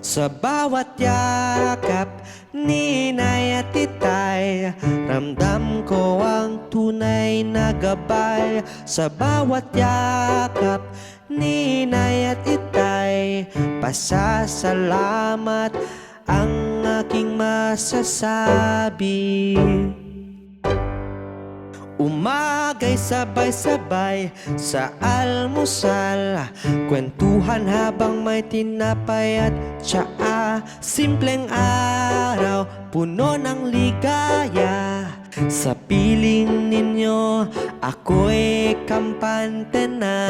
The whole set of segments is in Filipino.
Sa bawat yakap ni Inay at Itay, ramdam ko ang tunay na gabay. Sa bawat yakap ni Inay at Itay, pasasalamat ang aking masasabi. Umagay sabay-sabay sa almusal, kwentuhan habang may tinapay at tsaa. Simpleng araw, puno ng ligaya. Sa piling ninyo, ako'y kampante na.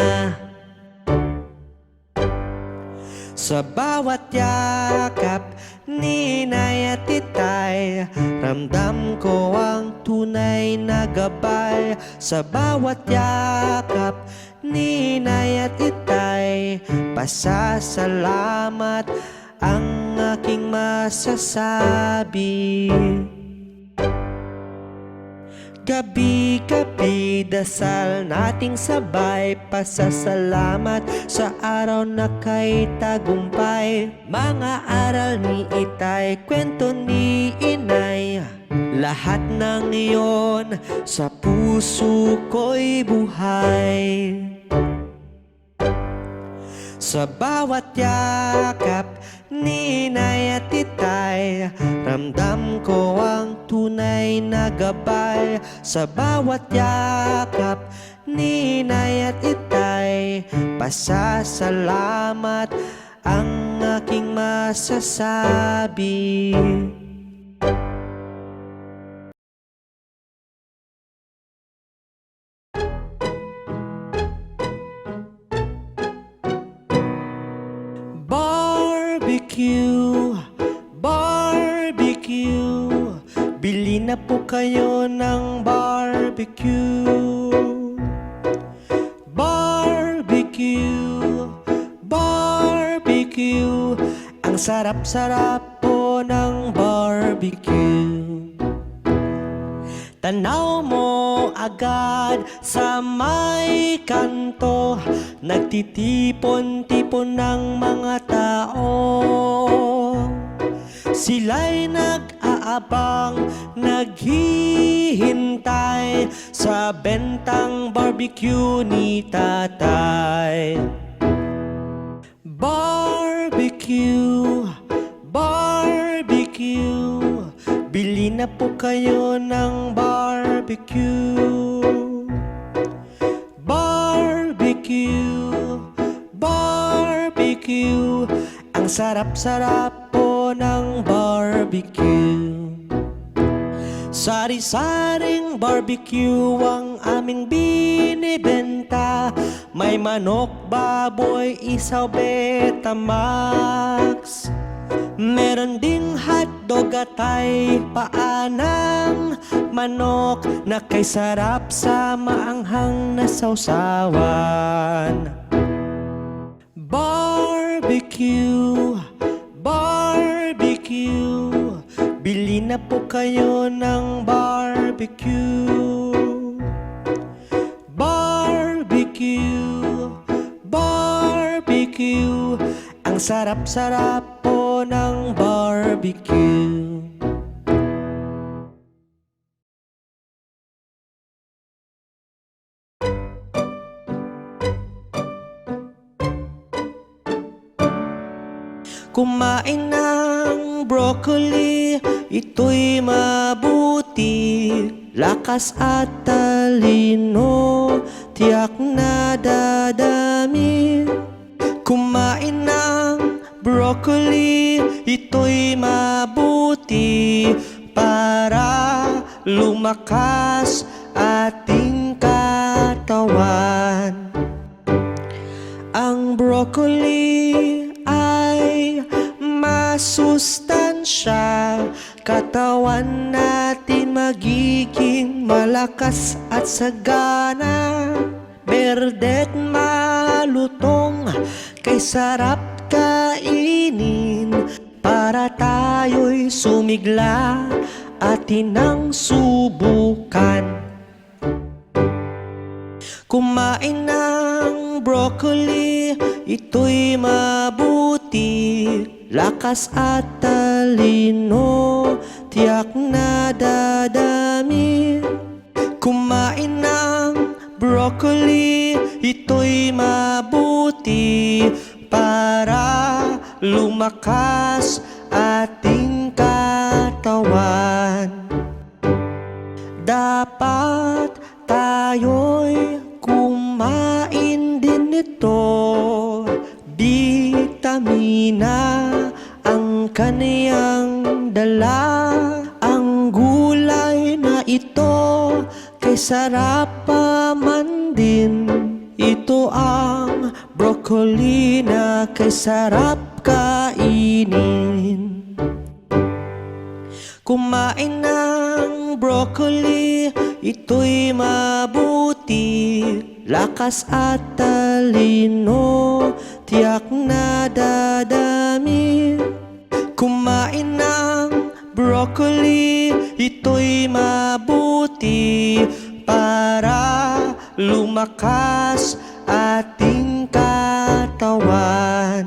Sa bawat yakap ni Inay at Itay, ramdam ko ang tunay na gabay. Sa bawat yakap ni Inay at Itay, pasasalamat ang aking masasabi. Gabi-gabi dasal nating sabay, pasasalamat sa araw na kay tagumpay. Mga aral ni Itay, kwento ni Inay, lahat ng iyon sa puso ko'y buhay. Sa bawat yakap ni Inay at Itay, ramdam ko ang tunay na gabay. Sa bawat yakap ni Inay at Itay, pasasalamat ang aking masasabi. Barbecue, barbecue, bili na po kayo ng barbecue. Barbecue, barbecue, ang sarap-sarap po ng barbecue. Tanaw mo agad sa may kanto, nagtitipon-tipon ng mga tao. Sila'y nag-aabang, naghihintay sa bentang barbecue ni Tatay. Barbecue, barbecue, bili na po kayo ng barbecue. Barbecue, barbecue, ang sarap-sarap po ng barbecue. Sari-saring barbecue ang aming binibenta. May manok, baboy, isaw, Betamax. Meron ding hotdog at ay paanang manok na kay sarap sa maanghang na sausawan. Barbecue, barbecue, bili na po kayo ng barbecue. Barbecue, barbecue, ang sarap-sarap po ng barbecue. Kumain ng broccoli, ito'y mabuti. Lakas at talino, tiyak na dadami. Kumain ng broccoli, ito'y mabuti para lumakas ating katawan. Ang broccoli ay masustansya, katawan natin magiging malakas at sagana. Berdet malutong, kay sarap kainin, para tayo'y sumigla, atin ang subukan. Kumain ng broccoli, ito'y mabuti. lakas at talino, tiyak na dadami. Kumain ng broccoli, ito'y mabuti para lumakas ating katawan. Dapat tayo'y kumain din nito, bitamina ang kaniyang dala. Ang gulay na ito kay sarap pa man din. Ito ang broccoli na kay sarap kainin. Kumain ng broccoli, ito'y mabuti, lakas at talino, tiyak na dadami. Kumain ng broccoli, ito'y mabuti para lumakas ating katawan.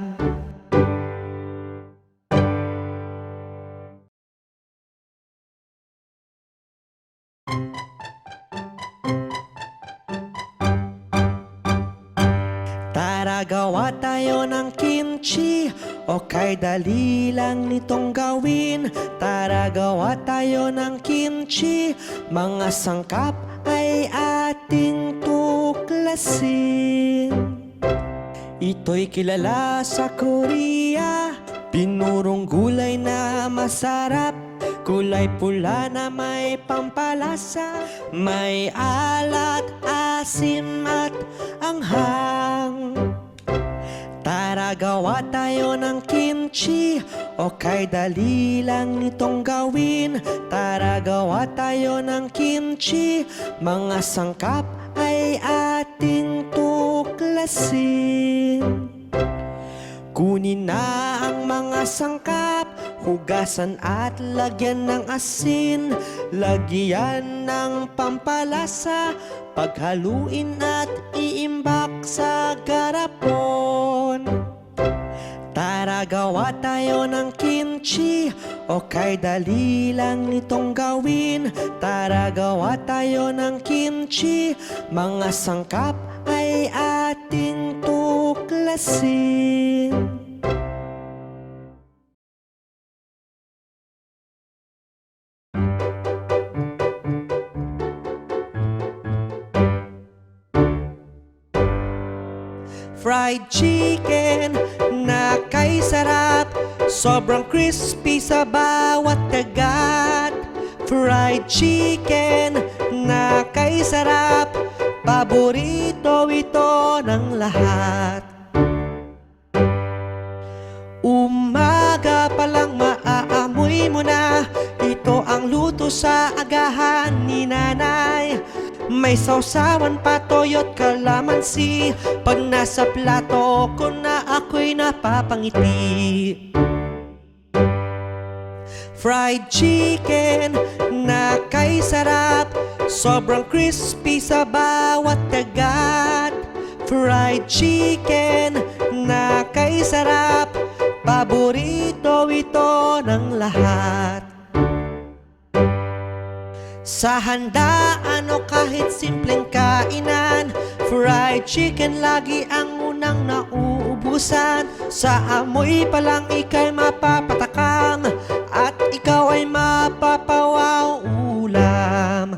Tara gawa tayo ng kimchi, o kay dali lang nitong gawin. Tara gawa tayo ng kimchi, mga sangkap ay ating tuklasin. Ito'y kilala sa Korea, pinurong gulay na masarap. Kulay pula na may pampalasa, may alat, asim at anghang. Tara gawa tayo ng kimchi, o kay dali lang nitong gawin. Tara gawa tayo ng kimchi, mga sangkap ay ating tuklasin. Kunin na ang mga sangkap, hugasan at lagyan ng asin. Lagyan ng pampalasa, paghaluin at iimbak sa garapon. Tara gawa tayo ng kimchi, o kay dali lang nitong gawin. Tara gawa tayo ng kimchi, mga sangkap ay ating tuklasin. Fried chicken na kay sarap, sobrang crispy sa bawat kagat. Fried chicken na kay sarap, paborito ito ng lahat. Umaga pa lang maaamoy mo na, ito ang luto sa agahan ni nanay. May sausawan pa, toyo't kalamansi, pag nasa plato ko na ako'y napapangiti. Fried chicken na kay sarap, sobrang crispy sa bawat kagat. Fried chicken na kay sarap, paborito ito ng lahat. Sa handaan o kahit simpleng kainan, fried chicken lagi ang unang nauubusan. Sa amoy pa lang ika'y mapapatakam, at ikaw ay mapapawaw ulam.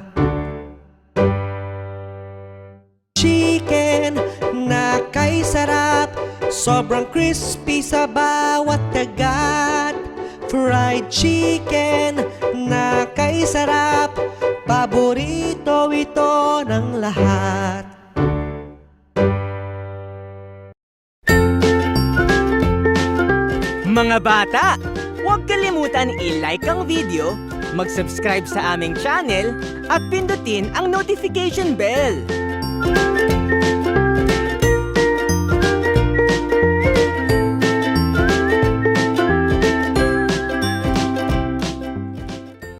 Chicken na kay sarap, sobrang crispy sa bawat kagat. Fried chicken na kay sarap, paborito ito ng lahat. Mga bata, huwag kalimutan i-like ang video, mag-subscribe sa aming channel, at pindutin ang notification bell.